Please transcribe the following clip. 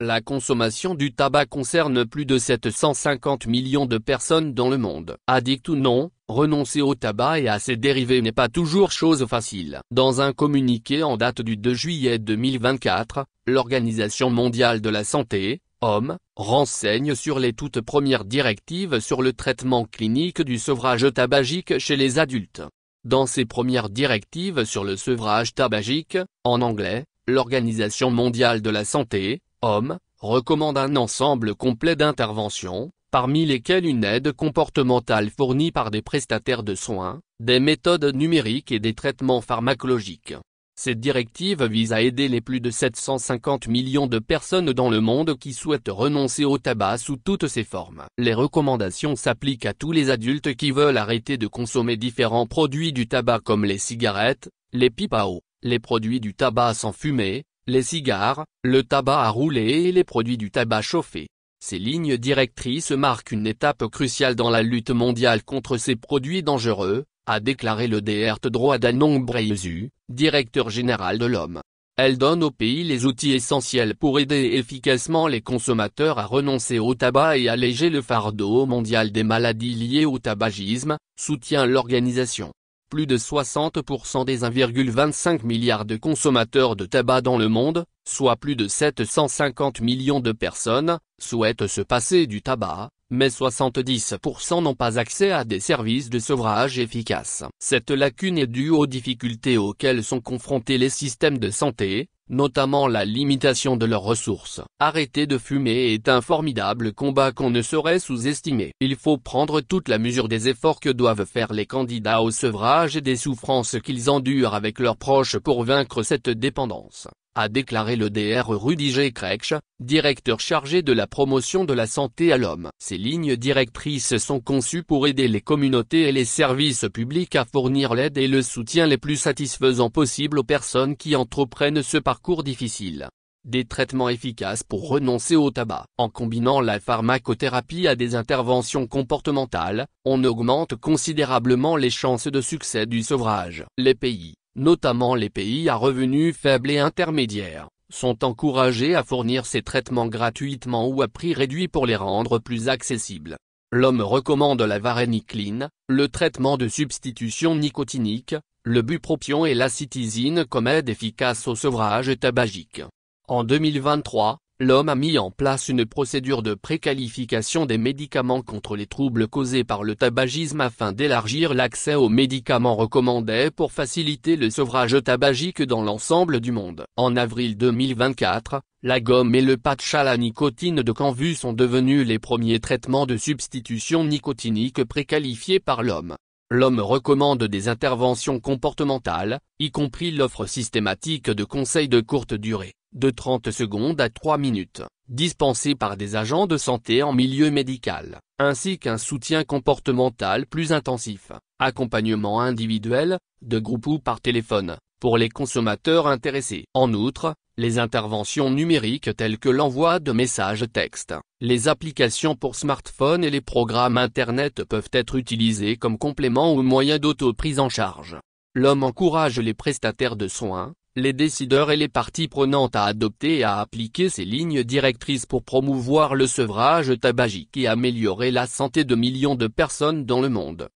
La consommation du tabac concerne plus de 750 millions de personnes dans le monde. Addict ou non, renoncer au tabac et à ses dérivés n'est pas toujours chose facile. Dans un communiqué en date du 2 juillet 2024, l'Organisation mondiale de la santé, OMS, renseigne sur les toutes premières directives sur le traitement clinique du sevrage tabagique chez les adultes. Dans ces premières directives sur le sevrage tabagique, en anglais, l'Organisation mondiale de la santé, OMS, recommande un ensemble complet d'interventions, parmi lesquelles une aide comportementale fournie par des prestataires de soins, des méthodes numériques et des traitements pharmacologiques. Cette directive vise à aider les plus de 750 millions de personnes dans le monde qui souhaitent renoncer au tabac sous toutes ses formes. Les recommandations s'appliquent à tous les adultes qui veulent arrêter de consommer différents produits du tabac comme les cigarettes, les pipes à eau, les produits du tabac sans fumer, les cigares, le tabac à rouler et les produits du tabac chauffé. Ces lignes directrices marquent une étape cruciale dans la lutte mondiale contre ces produits dangereux, a déclaré le Dr Tedros Adhanom Ghebreyesus, directeur général de l'OMS. Elle donne au pays les outils essentiels pour aider efficacement les consommateurs à renoncer au tabac et alléger le fardeau mondial des maladies liées au tabagisme, soutient l'organisation. Plus de 60% des 1,25 milliard de consommateurs de tabac dans le monde, soit plus de 750 millions de personnes, souhaitent se passer du tabac, mais 70% n'ont pas accès à des services de sevrage efficaces. Cette lacune est due aux difficultés auxquelles sont confrontés les systèmes de santé, notamment la limitation de leurs ressources. Arrêter de fumer est un formidable combat qu'on ne saurait sous-estimer. Il faut prendre toute la mesure des efforts que doivent faire les candidats au sevrage et des souffrances qu'ils endurent avec leurs proches pour vaincre cette dépendance, a déclaré le Dr Rudiger Kretsch, directeur chargé de la promotion de la santé à l'OMS. Ces lignes directrices sont conçues pour aider les communautés et les services publics à fournir l'aide et le soutien les plus satisfaisants possibles aux personnes qui entreprennent ce parcours difficile. Des traitements efficaces pour renoncer au tabac. En combinant la pharmacothérapie à des interventions comportementales, on augmente considérablement les chances de succès du sevrage. Les pays, notamment les pays à revenus faibles et intermédiaires, sont encouragés à fournir ces traitements gratuitement ou à prix réduit pour les rendre plus accessibles. L'OMS recommande la varenicline, le traitement de substitution nicotinique, le bupropion et l'acétizine comme aide efficace au sevrage tabagique. En 2023, l'OMS a mis en place une procédure de préqualification des médicaments contre les troubles causés par le tabagisme afin d'élargir l'accès aux médicaments recommandés pour faciliter le sevrage tabagique dans l'ensemble du monde. En avril 2024, la gomme et le patch à la nicotine de Canvu sont devenus les premiers traitements de substitution nicotinique préqualifiés par l'OMS. L'OMS recommande des interventions comportementales, y compris l'offre systématique de conseils de courte durée, de 30 secondes à 3 minutes, dispensés par des agents de santé en milieu médical, ainsi qu'un soutien comportemental plus intensif, accompagnement individuel, de groupe ou par téléphone, pour les consommateurs intéressés. En outre, les interventions numériques telles que l'envoi de messages textes, les applications pour smartphone et les programmes Internet peuvent être utilisés comme complément ou moyen d'auto-prise en charge. L'OMS encourage les prestataires de soins, les décideurs et les parties prenantes à adopter et à appliquer ces lignes directrices pour promouvoir le sevrage tabagique et améliorer la santé de millions de personnes dans le monde.